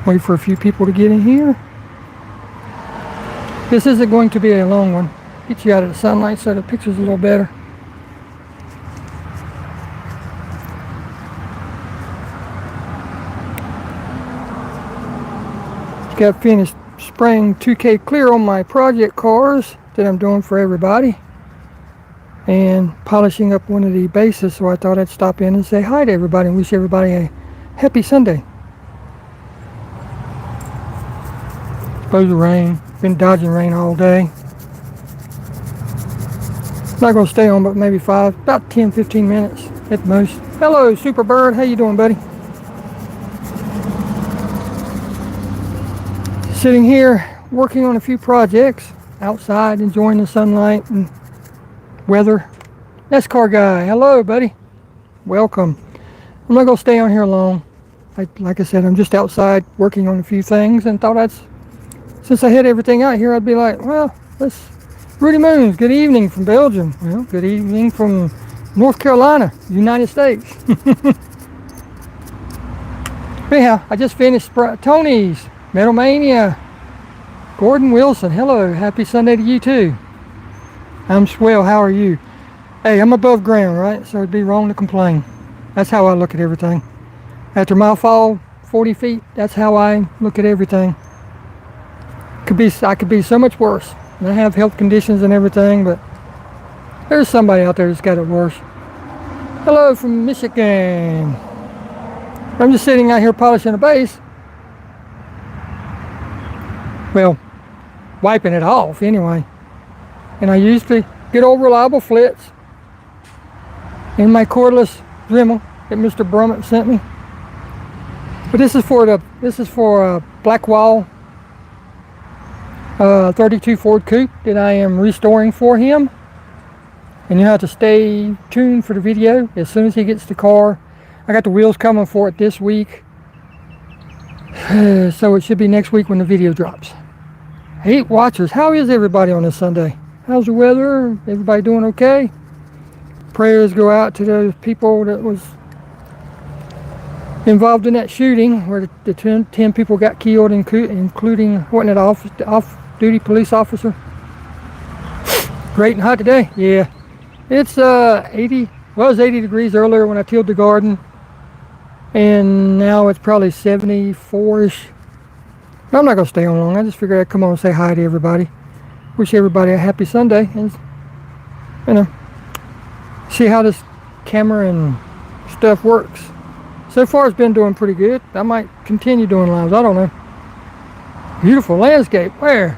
Wait for a few people to get in here. This isn't going to be a long one. Get you out of the sunlight so the picture's a little better. Got finished spraying 2K Clear on my project cars that I'm doing for everybody, and polishing up one of the bases, so I thought I'd stop in and say hi to everybody and wish everybody a happy Sunday. Supposed to rain. Been dodging rain all day. Not going to stay on but maybe about 10-15 minutes at most. Hello Superbird, how you doing, buddy? Sitting here working on a few projects outside, enjoying the sunlight and weather. NASCAR guy, hello buddy, welcome. I'm not going to stay on here long. Like I said, I'm just outside working on a few things, and thought since I had everything out here, I'd be like, well, Rudy Moons, good evening from Belgium. Well, good evening from North Carolina, United States. Anyhow, I just finished Tony's Metal Mania. Gordon Wilson, hello, happy Sunday to you too. I'm swell, how are you? Hey, I'm above ground, right? So it'd be wrong to complain. That's how I look at everything. After my fall, 40 feet, that's how I look at everything. I could be so much worse. And I have health conditions and everything, but there's somebody out there that's got it worse. Hello from Michigan. I'm just sitting out here polishing a base. Well, wiping it off anyway. And I used the good old reliable flits in my cordless Dremel that Mr. Brummett sent me. But this is for a Blackwall 32 Ford Coupe that I am restoring for him. And you have to stay tuned for the video as soon as he gets the car. I got the wheels coming for it this week. So it should be next week when the video drops. Hey watchers, how is everybody on this Sunday? How's the weather? Everybody doing okay? Prayers go out to those people that was involved in that shooting where the 10 people got killed, including, wasn't it, off-duty police officer? Great and hot today. Yeah, it's 80. Well, it was 80 degrees earlier when I tilled the garden, and now it's probably 74-ish. I'm not gonna stay on long. I just figured I'd come on and say hi to everybody. Wish everybody a happy Sunday, and see how this camera and stuff works. So far it's been doing pretty good. I might continue doing lives, I don't know. Beautiful landscape, where?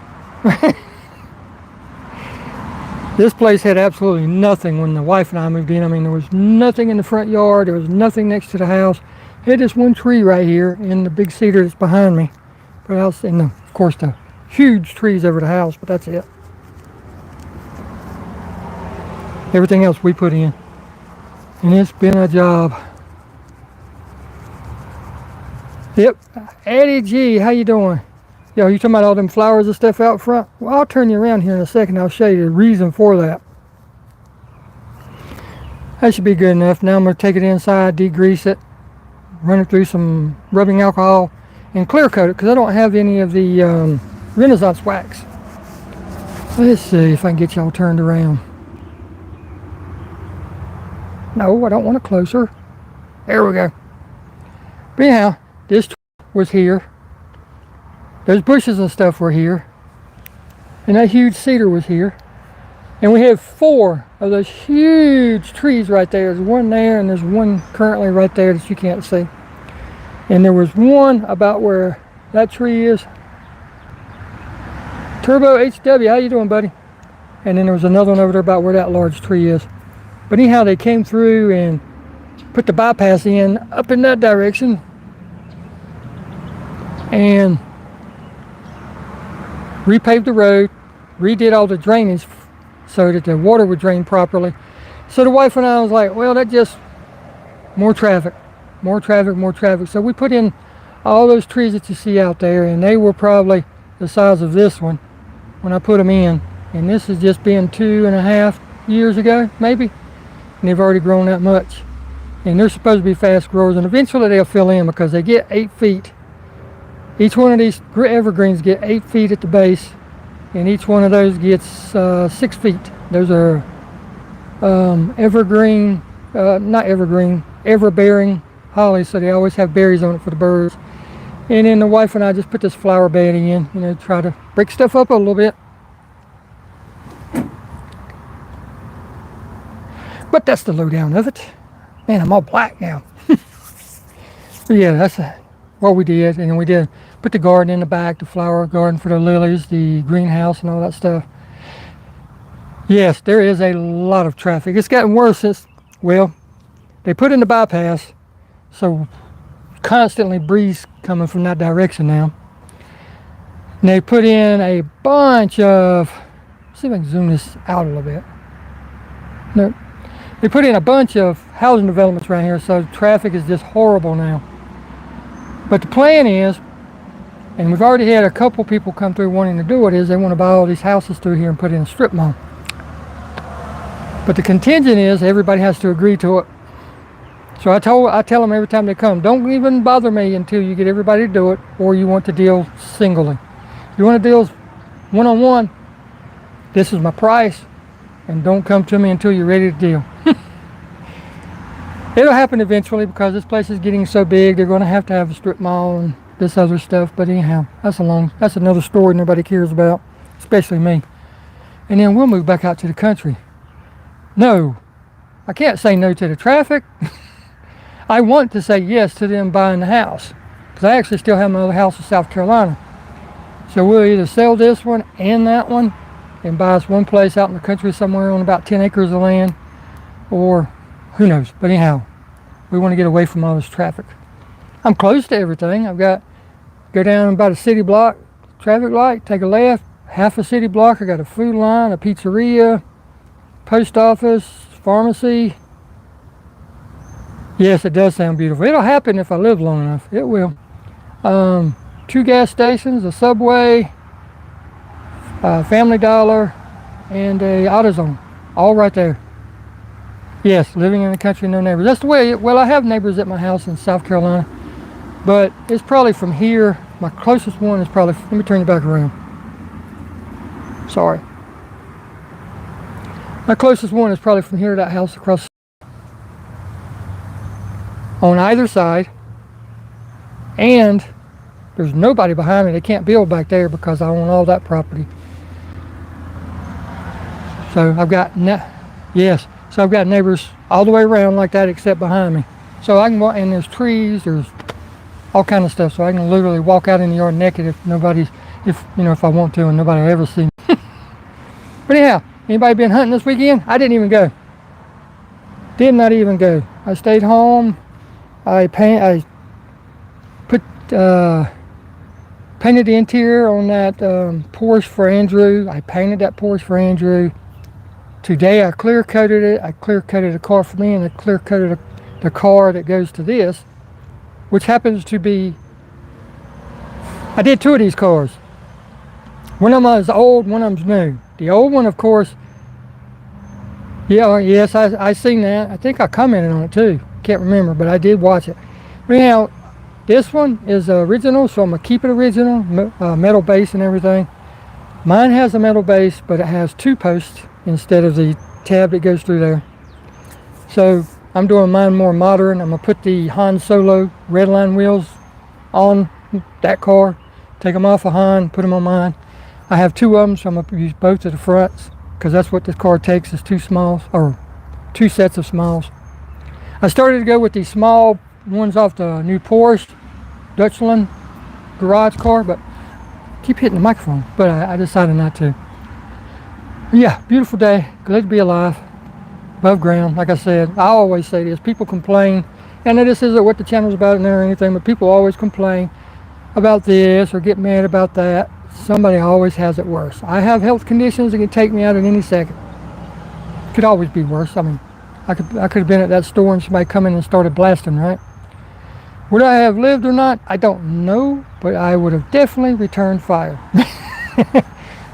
This place had absolutely nothing when the wife and I moved in. I mean, there was nothing in the front yard, there was nothing next to the house. It had this one tree right here and the big cedar that's behind me. But else, and of course the huge trees over the house, but that's it. Everything else we put in. And it's been a job. Yep, Eddie G, how you doing? Yo, you talking about all them flowers and stuff out front? Well, I'll turn you around here in a second. I'll show you the reason for that. That should be good enough. Now I'm going to take it inside, degrease it, run it through some rubbing alcohol, and clear coat it because I don't have any of the Renaissance wax. Let's see if I can get y'all turned around. No, I don't want it closer. There we go. But anyhow, this was here. Those bushes and stuff were here. And that huge cedar was here. And we have 4 of those huge trees right there. There's one there and there's one currently right there that you can't see. And there was one about where that tree is. Turbo HW, how you doing, buddy? And then there was another one over there about where that large tree is. But anyhow, they came through and put the bypass in up in that direction. And repaved the road, redid all the drainage so that the water would drain properly. So the wife and I was like, well, that just more traffic. So we put in all those trees that you see out there, and they were probably the size of this one when I put them in. And this has just been 2.5 years ago, maybe. And they've already grown that much. And they're supposed to be fast growers, and eventually they'll fill in because they get 8 feet. Each one of these evergreens get 8 feet at the base, and each one of those gets 6 feet. Those are evergreen, not evergreen, ever-bearing holly, so they always have berries on it for the birds. And then the wife and I just put this flower bedding in, you know, try to break stuff up a little bit. But that's the lowdown of it. Man, I'm all black now. But yeah, that's what we did. And then we did put the garden in the back, the flower garden for the lilies, the greenhouse and all that stuff. Yes, there is a lot of traffic. It's gotten worse since, well, they put in the bypass, so constantly breeze coming from that direction now. And they put in a bunch of, let's see if I can zoom this out a little bit. No, they put in a bunch of housing developments around here, so traffic is just horrible now. But the plan is, and we've already had a couple people come through wanting to do it, is they want to buy all these houses through here and put in a strip mall. But the contingent is everybody has to agree to it. So I tell them every time they come, don't even bother me until you get everybody to do it, or you want to deal singly. If you want to deal one-on-one, this is my price, and don't come to me until you're ready to deal. It'll happen eventually because this place is getting so big. They're going to have a strip mall and this other stuff. But anyhow, that's another story nobody cares about, especially me. And then we'll move back out to the country. No, I can't say no to the traffic. I want to say yes to them buying the house, because I actually still have my other house in South Carolina. So we'll either sell this one and that one and buy us one place out in the country somewhere on about 10 acres of land, or who knows. But anyhow, we want to get away from all this traffic. I'm close to everything. I've got, go down about a city block, traffic light, take a left, half a city block. I got a food line, a pizzeria, post office, pharmacy. Yes, it does sound beautiful. It'll happen if I live long enough. It will. 2 gas stations, a Subway, Family Dollar, and a AutoZone, all right there. Yes, living in the country, no neighbors. That's the way, well, I have neighbors at my house in South Carolina, but it's probably from here. My closest one is probably, let me turn you back around. Sorry. My closest one is probably from here to that house across. On either side, and there's nobody behind me. They can't build back there because I own all that property. So I've got, yes, so I've got neighbors all the way around like that except behind me. So I can walk, and there's trees, there's all kind of stuff. So I can literally walk out in the yard naked if nobody's, if I want to, and nobody will ever see me. But anyhow, anybody been hunting this weekend? I didn't even go. Did not even go. I stayed home. I painted the interior on that Porsche for Andrew. I painted that Porsche for Andrew. Today I clear coated it. I clear coated a car for me, and I clear coated the car that goes to this, which happens to be, I did 2 of these cars. One of them is old, one of them's new. The old one, of course, yes, I seen that. I think I commented on it too. Can't remember, but I did watch it. But anyhow, this one is original, so I'm gonna keep it original, metal base and everything. Mine has a metal base, but it has 2 posts instead of the tab that goes through there. So I'm doing mine more modern. I'm gonna put the Han Solo Redline wheels on that car, take them off of Han, put them on mine. I have 2 of them, so I'm gonna use both of the fronts because that's what this car takes, is 2 smalls, or 2 sets of smalls. I started to go with these small ones off the new Porsche Deutschland garage car, but I keep hitting the microphone, but I decided not to. Yeah, beautiful day, glad to be alive, above ground. Like I said, I always say this, people complain, and this isn't what the channel's about or anything, but people always complain about this or get mad about that. Somebody always has it worse. I have health conditions that can take me out at any second. Could always be worse. I mean, I could have been at that store and somebody come in and started blasting, right? Would I have lived or not? I don't know, but I would have definitely returned fire.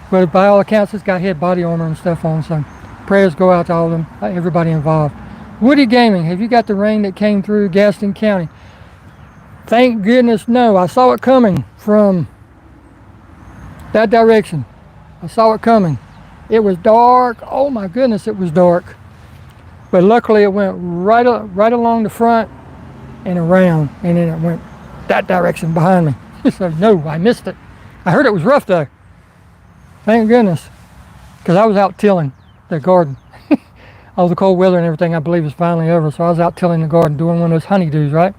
But by all accounts, this guy had body armor and stuff on, so prayers go out to all of them, everybody involved. Woody Gaming, have you got the rain that came through Gaston County? Thank goodness no. I saw it coming from that direction. I saw it coming. It was dark. Oh my goodness, it was dark. But luckily it went right along the front and around, and then it went that direction behind me. So no, I missed it. I heard it was rough though. Thank goodness, because I was out tilling the garden. All the cold weather and everything, I believe, is finally over. So I was out tilling the garden, doing one of those honeydews, right?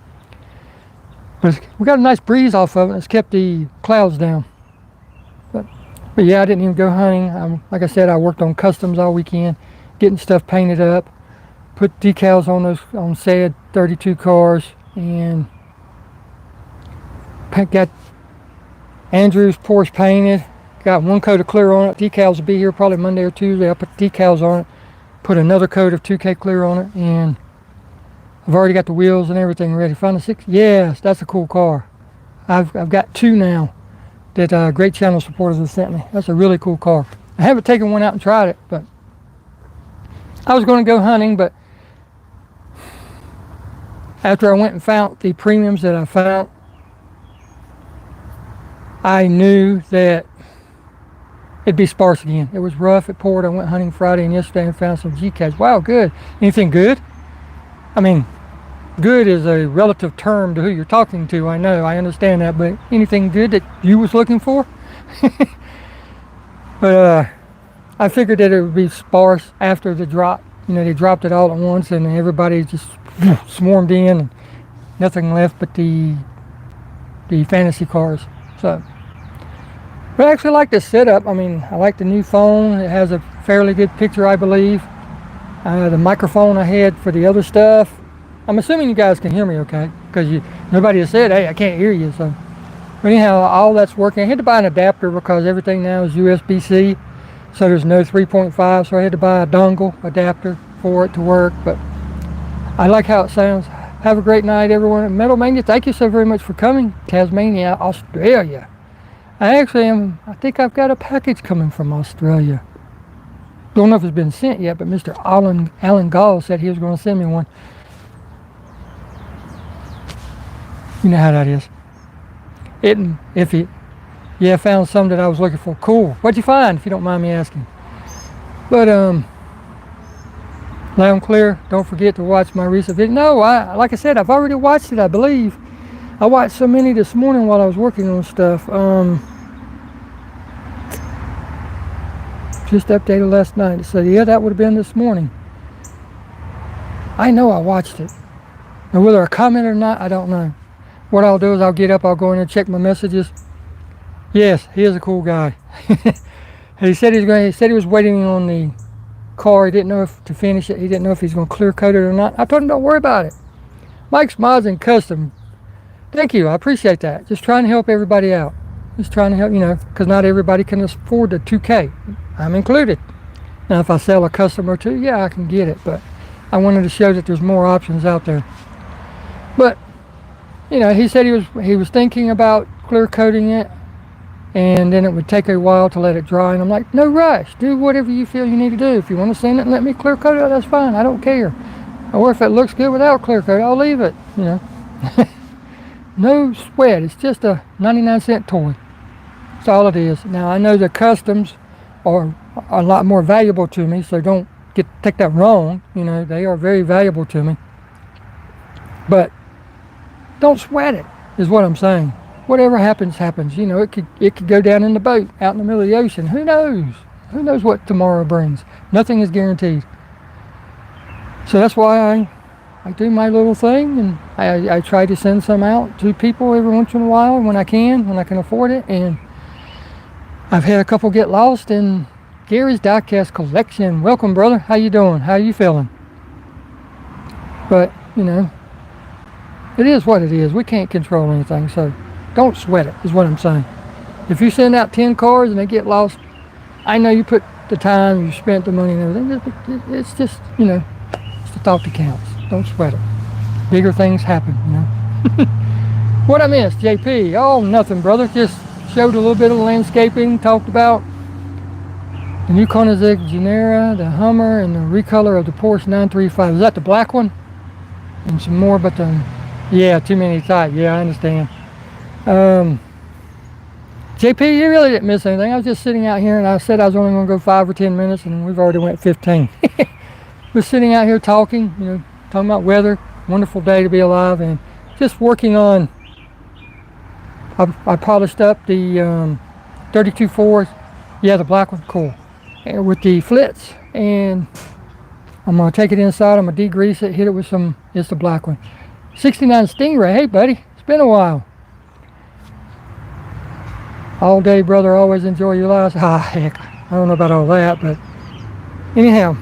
But we got a nice breeze off of it. It's kept the clouds down. But yeah, I didn't even go hunting. Like I said, I worked on customs all weekend, getting stuff painted up, put decals on said 32 cars, and got Andrew's Porsche painted. Got one coat of clear on it. Decals will be here probably Monday or Tuesday. I'll put decals on it. Put another coat of 2K clear on it, and I've already got the wheels and everything ready. Found a 6. Yes, that's a cool car. I've got 2 now that Great Channel supporters have sent me. That's a really cool car. I haven't taken one out and tried it, but I was going to go hunting, but after I went and found the premiums that I found, I knew that it'd be sparse again. It was rough, it poured. I went hunting Friday and yesterday and found some GCAs. Wow, good. Anything good? I mean, good is a relative term to who you're talking to. I know, I understand that, but anything good that you was looking for? But I figured that it would be sparse after the drop. You know, they dropped it all at once and everybody just swarmed in and nothing left but the fantasy cars. So, but I actually like the setup. I mean, I like the new phone. It has a fairly good picture, I believe. The microphone I had for the other stuff. I'm assuming you guys can hear me okay, because nobody has said, hey, I can't hear you. So, but anyhow, all that's working. I had to buy an adapter because everything now is USB-C, so there's no 3.5. So I had to buy a dongle adapter for it to work. But I like how it sounds. Have a great night, everyone. At Metal Mania, thank you so very much for coming. Tasmania, Australia. I think I've got a package coming from Australia. Don't know if it's been sent yet, but Mr. Alan Gall said he was going to send me one. You know how that is. I found some that I was looking for. Cool. What'd you find, if you don't mind me asking? But, loud and clear, don't forget to watch my recent video. No, like I said, I've already watched it, I believe. I watched so many this morning while I was working on stuff. Just updated last night. So yeah, that would have been this morning. I know I watched it. Now whether I comment or not, I don't know. What I'll do is I'll get up, I'll go in and check my messages. Yes, he is a cool guy. He said he was waiting on the car. He didn't know if to finish it. He didn't know if he's going to clear coat it or not. I told him don't worry about it. Mike's Mods and Custom. Thank you. I appreciate that. Just trying to help everybody out. Just trying to help, because not everybody can afford the 2K. I'm included. Now, if I sell a custom or two, yeah, I can get it. But I wanted to show that there's more options out there. But, he said he was thinking about clear coating it, and then it would take a while to let it dry. And I'm like, no rush. Do whatever you feel you need to do. If you want to send it and let me clear coat it, that's fine. I don't care. Or if it looks good without clear coat, I'll leave it. No sweat. It's just a 99-cent toy. That's all it is. Now, I know the customs are a lot more valuable to me, so don't take that wrong. They are very valuable to me. But don't sweat it, is what I'm saying. Whatever happens, happens. It could go down in the boat out in the middle of the ocean. Who knows? Who knows what tomorrow brings? Nothing is guaranteed. So that's why I do my little thing, and I try to send some out to people every once in a while when I can afford it. And I've had a couple get lost in Gary's Diecast Collection. Welcome, brother. How you doing? How you feeling? But, it is what it is. We can't control anything, so don't sweat it, is what I'm saying. If you send out 10 cars and they get lost, I know you put the time, you spent the money and everything. It's just, it's the thought that counts. Don't sweat it. Bigger things happen, What I missed, JP? Oh, nothing, brother. Just showed a little bit of the landscaping, talked about The new Koenigsegg Genera, the Hummer, and the recolor of the Porsche 935. Is that the black one? And some more, but yeah, too many types. Yeah, I understand. JP, you really didn't miss anything. I was just sitting out here, and I said I was only going to go 5 or 10 minutes, and we've already went 15. We're sitting out here talking, talking about weather. Wonderful day to be alive, and just working on. I polished up the 32.4. Yeah, the black one, cool. And with the flits, and I'm gonna take it inside. I'm gonna degrease it, hit it with some. It's the black one. 69 Stingray. Hey, buddy, it's been a while. All day, brother. Always enjoy your lives. Ah, heck, I don't know about all that, but anyhow,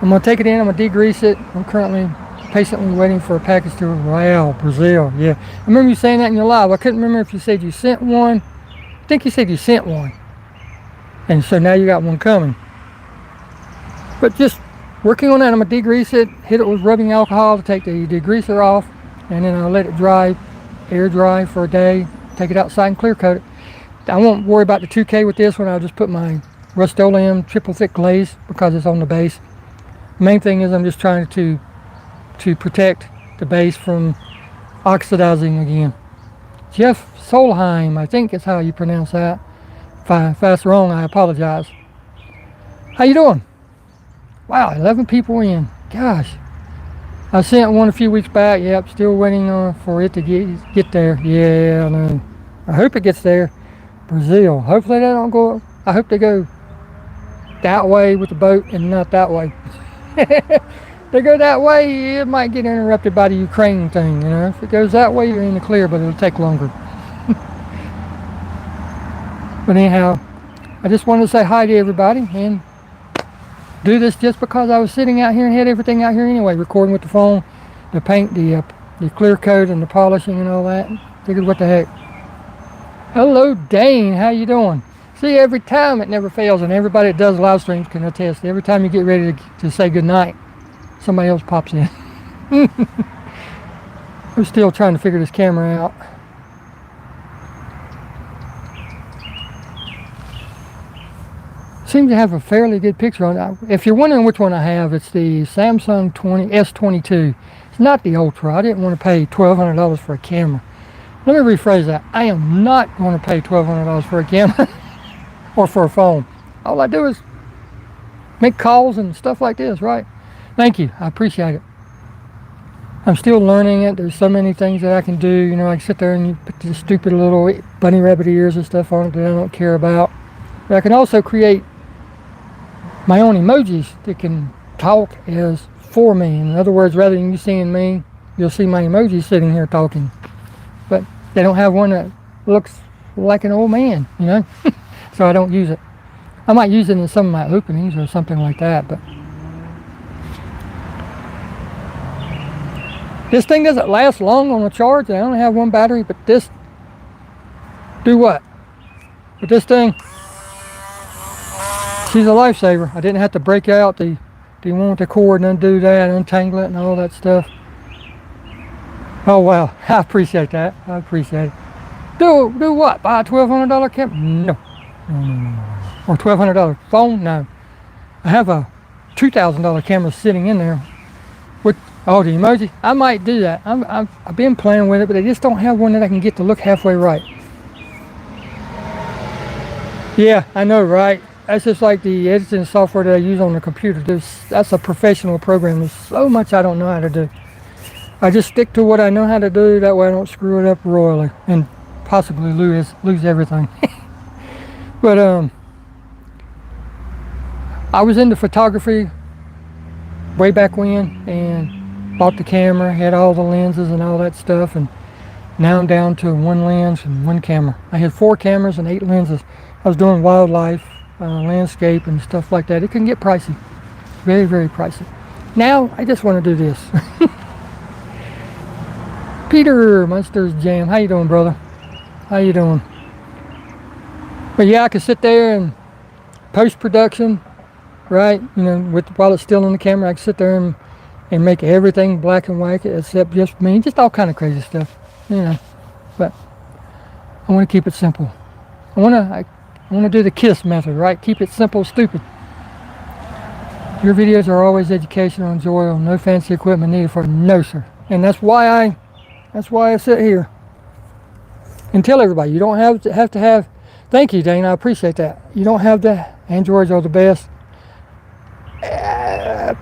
I'm gonna take it in. I'm gonna degrease it. I'm currently patiently waiting for a package to arrive. Brazil. Yeah, I remember you saying that in your live. I couldn't remember if you said you sent one. I think you said you sent one, and so now you got one coming. But just working on that. I'm gonna degrease it, hit it with rubbing alcohol to take the degreaser off, and then I'll let it dry, air dry for a day. Take it outside and clear coat it. I won't worry about the 2K with this one. I'll just put my Rust-Oleum triple thick glaze because it's on the base. The main thing is I'm just trying to protect the base from oxidizing again. Jeff Solheim, I think is how you pronounce that. If that's wrong, I apologize. How you doing? Wow, 11 people in. Gosh. I sent one a few weeks back. Yep, still waiting for it to get there. Yeah, and I hope it gets there. Brazil. Hopefully they don't go. I hope they go that way with the boat and not that way. They go that way, it might get interrupted by the Ukraine thing. If it goes that way, you're in the clear, but it'll take longer. But anyhow, I just wanted to say hi to everybody and do this just because I was sitting out here and had everything out here anyway, recording with the phone, the paint, the clear coat, and the polishing and all that. Figured, what the heck. Hello, Dane. How you doing? See, every time it never fails, and everybody that does live streams can attest. Every time you get ready to say goodnight, somebody else pops in. I'm still trying to figure this camera out. Seems to have a fairly good picture on it. If you're wondering which one I have, it's the Samsung S22. It's not the Ultra. I didn't want to pay $1,200 for a camera. Let me rephrase that. I am not going to pay $1,200 for a camera or for a phone. All I do is make calls and stuff like this, right? Thank you. I appreciate it. I'm still learning it. There's so many things that I can do. I can sit there and you put the stupid little bunny rabbit ears and stuff on it that I don't care about. But I can also create my own emojis that can talk as for me. In other words, rather than you seeing me, you'll see my emoji sitting here talking. But they don't have one that looks like an old man, so I don't use it. I might use it in some of my openings or something like that, but this thing doesn't last long on a charge. I only have one battery, but this do what? With this thing, she's a lifesaver. I didn't have to break out the cord and undo that, untangle it and all that stuff. Oh wow, I appreciate that. I appreciate it. Do what? Buy a $1,200 camera? No. Or $1,200 phone? No. I have a $2,000 camera sitting in there with all the emoji. I might do that. I've been playing with it, but I just don't have one that I can get to look halfway right. Yeah, I know, right? That's just like the editing software that I use on the computer. That's a professional program. There's so much I don't know how to do. I just stick to what I know how to do. That way I don't screw it up royally and possibly lose everything. But I was into photography way back when and bought the camera, had all the lenses and all that stuff, and now I'm down to one lens and one camera. I had 4 cameras and 8 lenses. I was doing wildlife, landscape and stuff like that. It can get pricey, very, very pricey. Now I just want to do this. Peter Munster's Jam, how you doing, brother? How you doing? But yeah, I could sit there and post-production, right? While it's still on the camera, I can sit there and make everything black and white except just me, just all kind of crazy stuff, But I want to keep it simple. I want to do the KISS method, right? Keep it simple, stupid. Your videos are always educational, enjoyable, no fancy equipment needed for no, sir. And that's why I sit here and tell everybody, you don't have to have, thank you, Dana, I appreciate that. You don't have to, Androids are the best.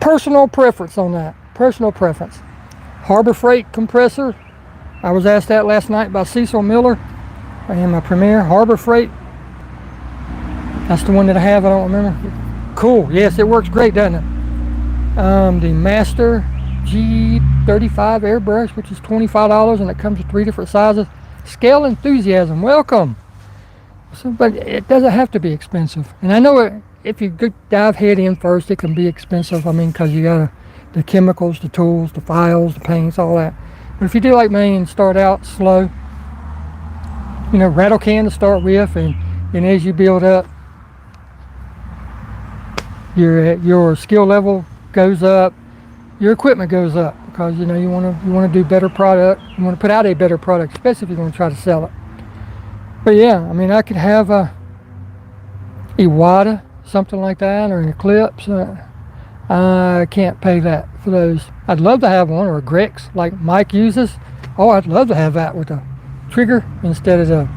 Personal preference on that, personal preference. Harbor Freight compressor, I was asked that last night by Cecil Miller in my premiere. Harbor Freight, that's the one that I have, I don't remember. Cool, yes, it works great, doesn't it? The Master G35 airbrush, which is $25, and it comes with 3 different sizes. Scale Enthusiasm, welcome. So, but it doesn't have to be expensive. And I know if you dive head in first, it can be expensive. I mean, because you got the chemicals, the tools, the files, the paints, all that. But if you do like me and start out slow, you know, rattle can to start with, and as you build up, your skill level goes up, your equipment goes up, because you know you want to do better product, you want to put out a better product, especially if you're going to try to sell it. But yeah, I mean, I could have a Iwata, something like that, or an Eclipse. I can't pay that for those. I'd love to have one, or a Grex like Mike uses. Oh, I'd love to have that with a trigger instead of the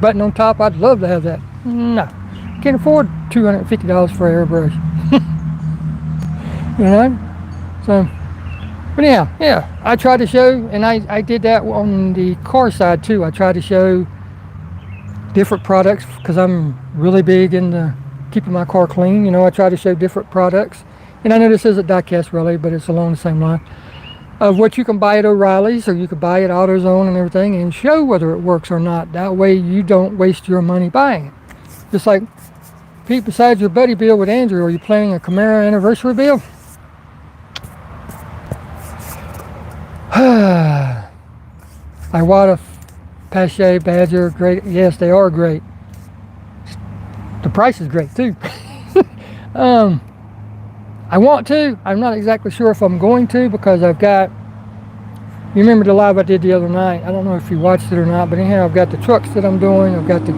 button on top. I'd love to have that. No, can't afford $250 for an airbrush. You know, so. But yeah, I tried to show, and I did that on the car side too. I tried to show different products because I'm really big into keeping my car clean. You know, I try to show different products. And I know this isn't diecast really, but it's along the same line of what you can buy at O'Reilly's, or you could buy at AutoZone and everything, and show whether it works or not. That way you don't waste your money buying it. Just like, Pete, besides your buddy bill with Andrew, are you planning a Camaro anniversary bill? Iwata, Pache, Badger, great. Yes, they are great. The price is great too. I want to. I'm not exactly sure if I'm going to, because I've got, you remember the live I did the other night. I don't know if you watched it or not, but anyhow, I've got the trucks that I'm doing. I've got the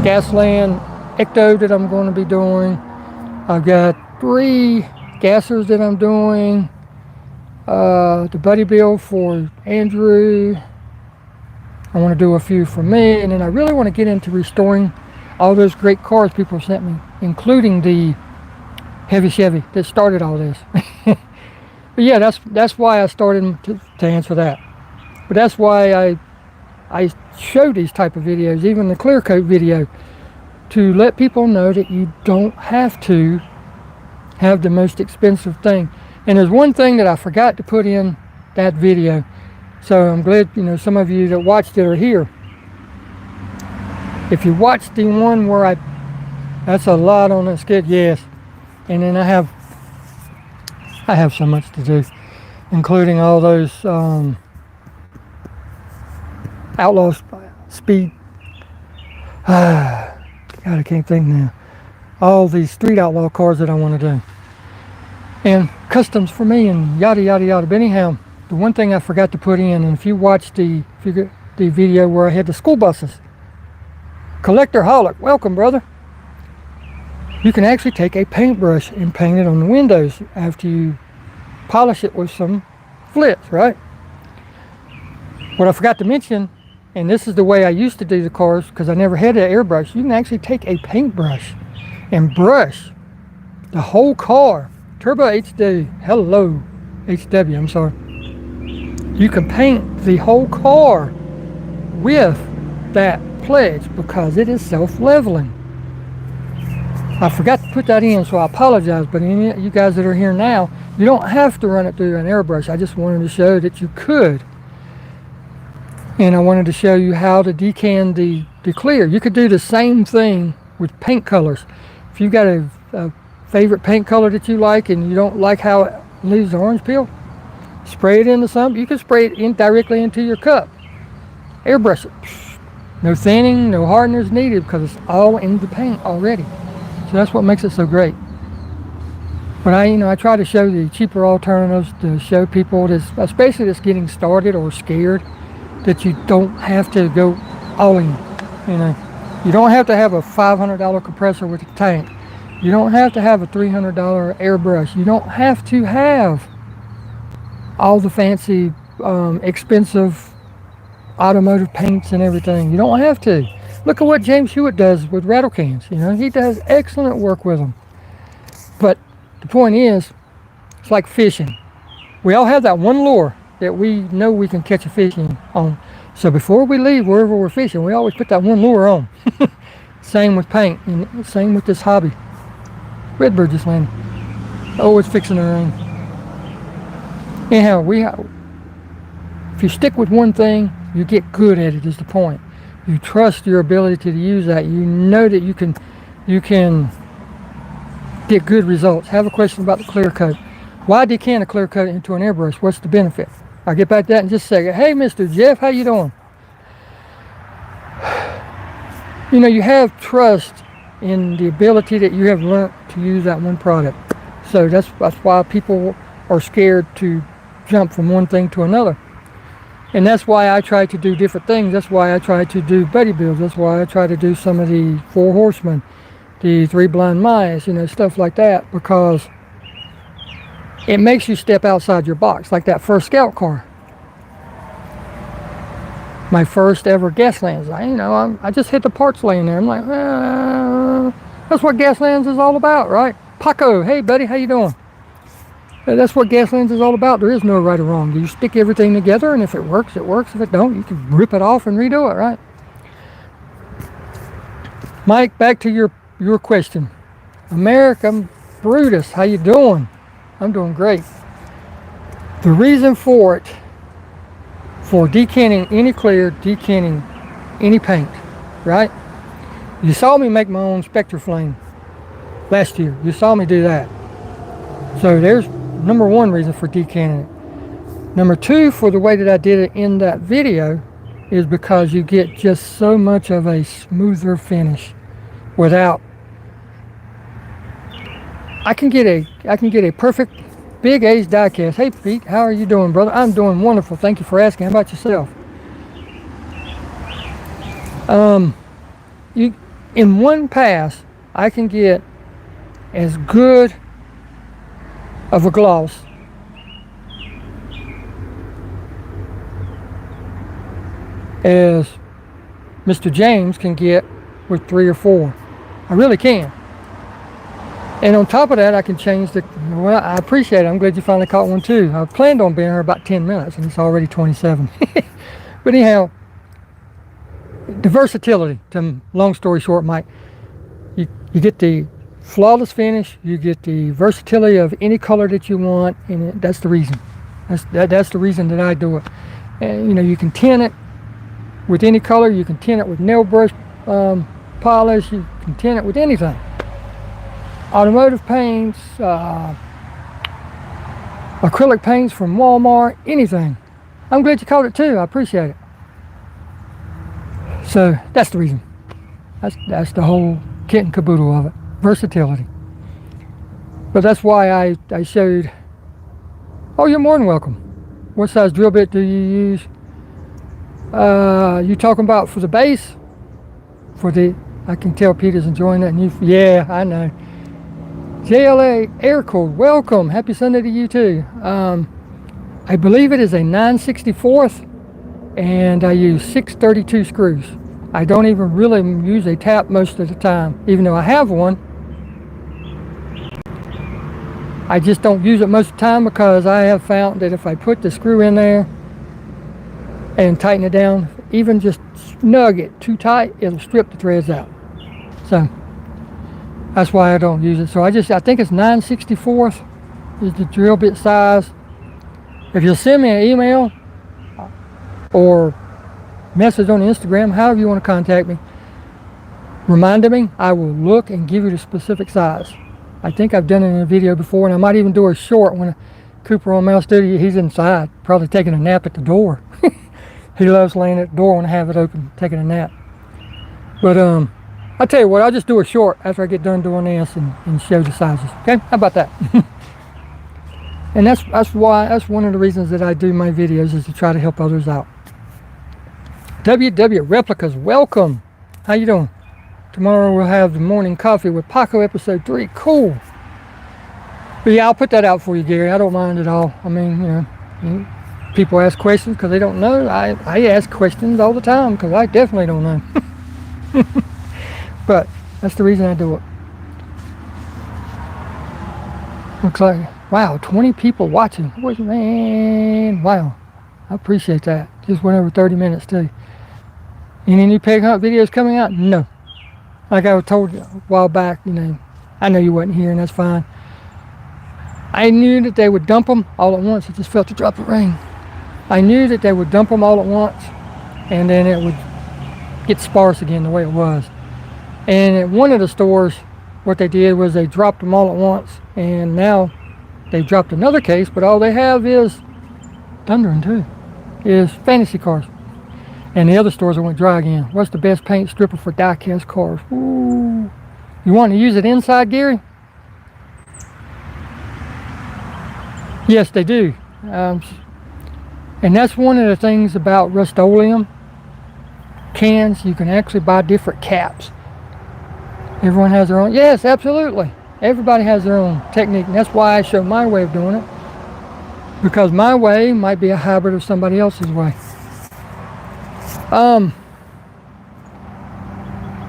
Gasland Ecto that I'm going to be doing. I've got 3 gassers that I'm doing. The buddy bill for Andrew. I want to do a few for me, and then I really want to get into restoring all those great cars people sent me, including the Heavy Chevy that started all this. But yeah, that's why I started to answer that. But that's why I show these type of videos, even the clear coat video, to let people know that you don't have to have the most expensive thing. And there's one thing that I forgot to put in that video, so I'm glad, you know, some of you that watched it are here. If you watched the one where that's a lot on that skid, yes. And then I have so much to do, including all those outlaw speed. God, I can't think now. All these street outlaw cars that I want to do, and customs for me, and yada yada yada. But anyhow, the one thing I forgot to put in, and if you watched the video where I had the school buses, Collector Holic, welcome brother. You can actually take a paintbrush and paint it on the windows after you polish it with some flits, right? What I forgot to mention, and this is the way I used to do the cars because I never had an airbrush, you can actually take a paintbrush and brush the whole car. Turbo HD, hello, HW, I'm sorry. You can paint the whole car with that pledge because it is self-leveling. I forgot to put that in, so I apologize, but any of you guys that are here now, you don't have to run it through an airbrush. I just wanted to show that you could. And I wanted to show you how to decan the clear. You could do the same thing with paint colors. If you've got a favorite paint color that you like and you don't like how it leaves the orange peel, spray it into something. You can spray it in directly into your cup. Airbrush it. No thinning, no hardeners needed because it's all in the paint already. So that's what makes it so great. But I try to show the cheaper alternatives to show people, especially that's getting started or scared, that you don't have to go all in. You don't have to have a $500 compressor with a tank. You don't have to have a $300 airbrush. You don't have to have all the fancy, expensive automotive paints and everything. You don't have to. Look at what James Hewitt does with rattle cans. You know, he does excellent work with them. But the point is, it's like fishing. We all have that one lure that we know we can catch a fish on. So before we leave wherever we're fishing, we always put that one lure on. Same with paint, and same with this hobby. Redbird just landed. Oh, it's fixing to rain. Anyhow, if you stick with one thing, you get good at it, is the point. You trust your ability to use that. You know that you can get good results. Have a question about the clear coat. Why decant a clear coat into an airbrush? What's the benefit? I'll get back to that in just a second. Hey, Mr. Jeff, how you doing? You know, you have trust in the ability that you have learned to use that one product. So that's why people are scared to jump from one thing to another. And that's why I try to do different things. That's why I try to do buddy builds. That's why I try to do some of the Four Horsemen, the Three Blind Mice, you know, stuff like that, because it makes you step outside your box, like that first scout car. My first ever Gaslands. I just hit the parts laying there. I'm like, that's what Gaslands is all about, right? Paco, hey buddy, how you doing? That's what Gaslands is all about. There is no right or wrong. You stick everything together, and if it works, it works. If it don't, you can rip it off and redo it, right? Mike, back to your question. American Brutus, how you doing? I'm doing great. The reason for it, for decanting any clear, decanting any paint, right? You saw me make my own Spectre Flame last year. You saw me do that. So there's number one reason for decanting it. Number two, for the way that I did it in that video, is because you get just so much of a smoother finish without. I can get a perfect big A's die cast. Hey Pete, how are you doing, brother? I'm doing wonderful. Thank you for asking. How about yourself? In one pass, I can get as good of a gloss as Mr. James can get with 3 or 4. I really can. And on top of that, I can change the, well, I appreciate it. I'm glad you finally caught one too. I planned on being here about 10 minutes and it's already 27. But anyhow, the versatility, long story short, Mike, you get the flawless finish, you get the versatility of any color that you want, and that's the reason. That's the reason that I do it. And you know, you can tint it with any color, you can tint it with nail brush polish, you can tint it with anything. Automotive paints, acrylic paints from Walmart, anything. I'm glad you caught it too. I appreciate it. So that's the reason. That's the whole kit and caboodle of it. Versatility. But that's why I showed. Oh, you're more than welcome. What size drill bit do you use? You talking about for the base? For the, I can tell Peter's enjoying that. And yeah, I know. JLA Air Cooled, welcome. Happy Sunday to you too. I believe it is a 9/64, and I use 632 screws. I don't even really use a tap most of the time, even though I have one. I just don't use it most of the time because I have found that if I put the screw in there and tighten it down, even just snug it too tight, it'll strip the threads out. So that's why I don't use it. So I think it's 9/64 is the drill bit size. If you'll send me an email or message on Instagram, however you want to contact me, reminding me, I will look and give you the specific size. I think I've done it in a video before, and I might even do a short when Cooper on Mail Studio, he's inside, probably taking a nap at the door. He loves laying at the door when I have it open, taking a nap. But I'll tell you what, I'll just do a short after I get done doing this and show the sizes. Okay, how about that? And that's one of the reasons that I do my videos, is to try to help others out. WW Replicas, welcome. How you doing? Tomorrow we'll have the morning coffee with Paco, episode 3. Cool. But yeah, I'll put that out for you, Gary. I don't mind at all. I mean, people ask questions because they don't know. I ask questions all the time because I definitely don't know. But that's the reason I do it. Looks like, wow, 20 people watching. Man, wow. I appreciate that. Just went over 30 minutes too. Any new pig hunt videos coming out? No. Like I was told you a while back, I know you wasn't here and that's fine. I knew that they would dump them all at once. I just felt a drop of rain. I knew that they would dump them all at once and then it would get sparse again the way it was. And at one of the stores, what they did was they dropped them all at once, and now they dropped another case, but all they have is thundering too, is fantasy cars. And the other stores went dry again. What's the best paint stripper for die-cast cars? Ooh. You want to use it inside, Gary? Yes, they do. And that's one of the things about Rust-Oleum cans. You can actually buy different caps. Everyone has their own. Yes, absolutely. Everybody has their own technique. And that's why I show my way of doing it. Because my way might be a hybrid of somebody else's way.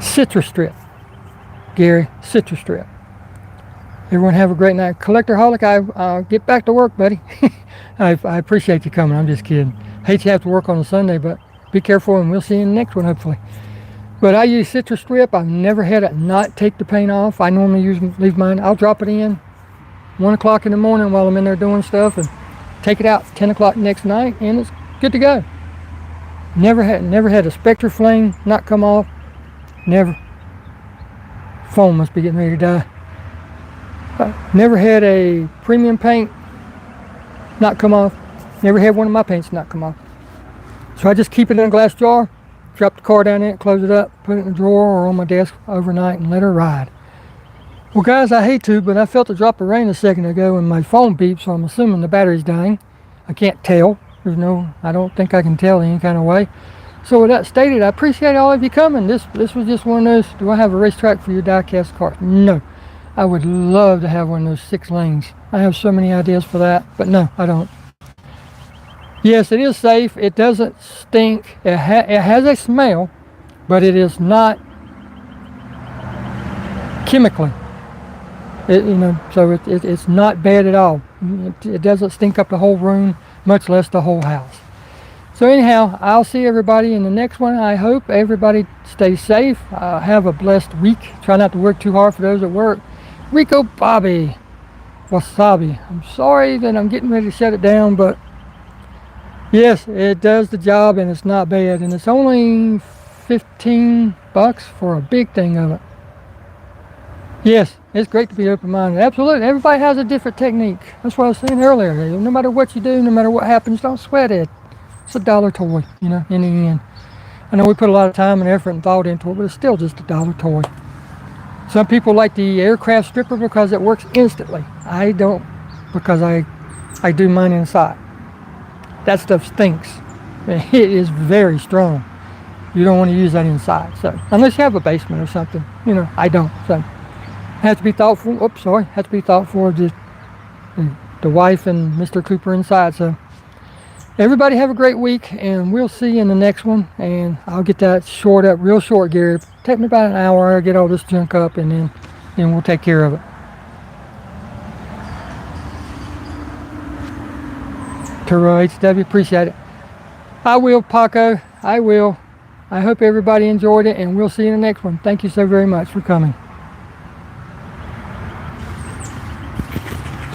Citrus Strip. Gary, Citrus Strip. Everyone have a great night. Collectorholic, I'll get back to work, buddy. I appreciate you coming. I'm just kidding. Hate you have to work on a Sunday, but be careful and we'll see you in the next one, hopefully. But I use Citrus Strip. I've never had it not take the paint off. I normally leave mine. I'll drop it in 1 o'clock in the morning while I'm in there doing stuff and take it out 10 o'clock next night and it's good to go. Never had a Spectre Flame not come off. Never. Foam must be getting ready to die. Never had a premium paint not come off. Never had one of my paints not come off. So I just keep it in a glass jar, drop the car down in it, close it up, put it in a drawer or on my desk overnight and let her ride. Well guys, I hate to, but I felt a drop of rain a second ago and my phone beeped, so I'm assuming the battery's dying. I can't tell. I don't think I can tell any kind of way. So with that stated, I appreciate all of you coming. This was just one of those, do I have a racetrack for your die-cast car? No. I would love to have one of those 6 lanes. I have so many ideas for that, but no, I don't. Yes, it is safe. It doesn't stink. It has a smell, but it is not chemically. So it's not bad at all. It doesn't stink up the whole room, much less the whole house. So anyhow, I'll see everybody in the next one. I hope everybody stays safe. Have a blessed week. Try not to work too hard for those at work. Rico Bobby Wasabi. I'm sorry that I'm getting ready to shut it down, but yes, it does the job and it's not bad. And it's only $15 for a big thing of it. Yes, it's great to be open-minded. Absolutely. Everybody has a different technique. That's what I was saying earlier. No matter what you do, no matter what happens, don't sweat it. It's a dollar toy, in the end. I know we put a lot of time and effort and thought into it, but it's still just a dollar toy. Some people like the aircraft stripper because it works instantly. I don't, because I do mine inside. That stuff stinks. It is very strong. You don't want to use that inside. So unless you have a basement or something, I don't. So have to be thoughtful. Have to be thoughtful of the wife and Mr. Cooper inside. So everybody have a great week, and we'll see you in the next one. And I'll get that short up real short, Gary. Take me about an hour to get all this junk up, and then we'll take care of it. Turo HW, appreciate it. I will, Paco. I will. I hope everybody enjoyed it, and we'll see you in the next one. Thank you so very much for coming.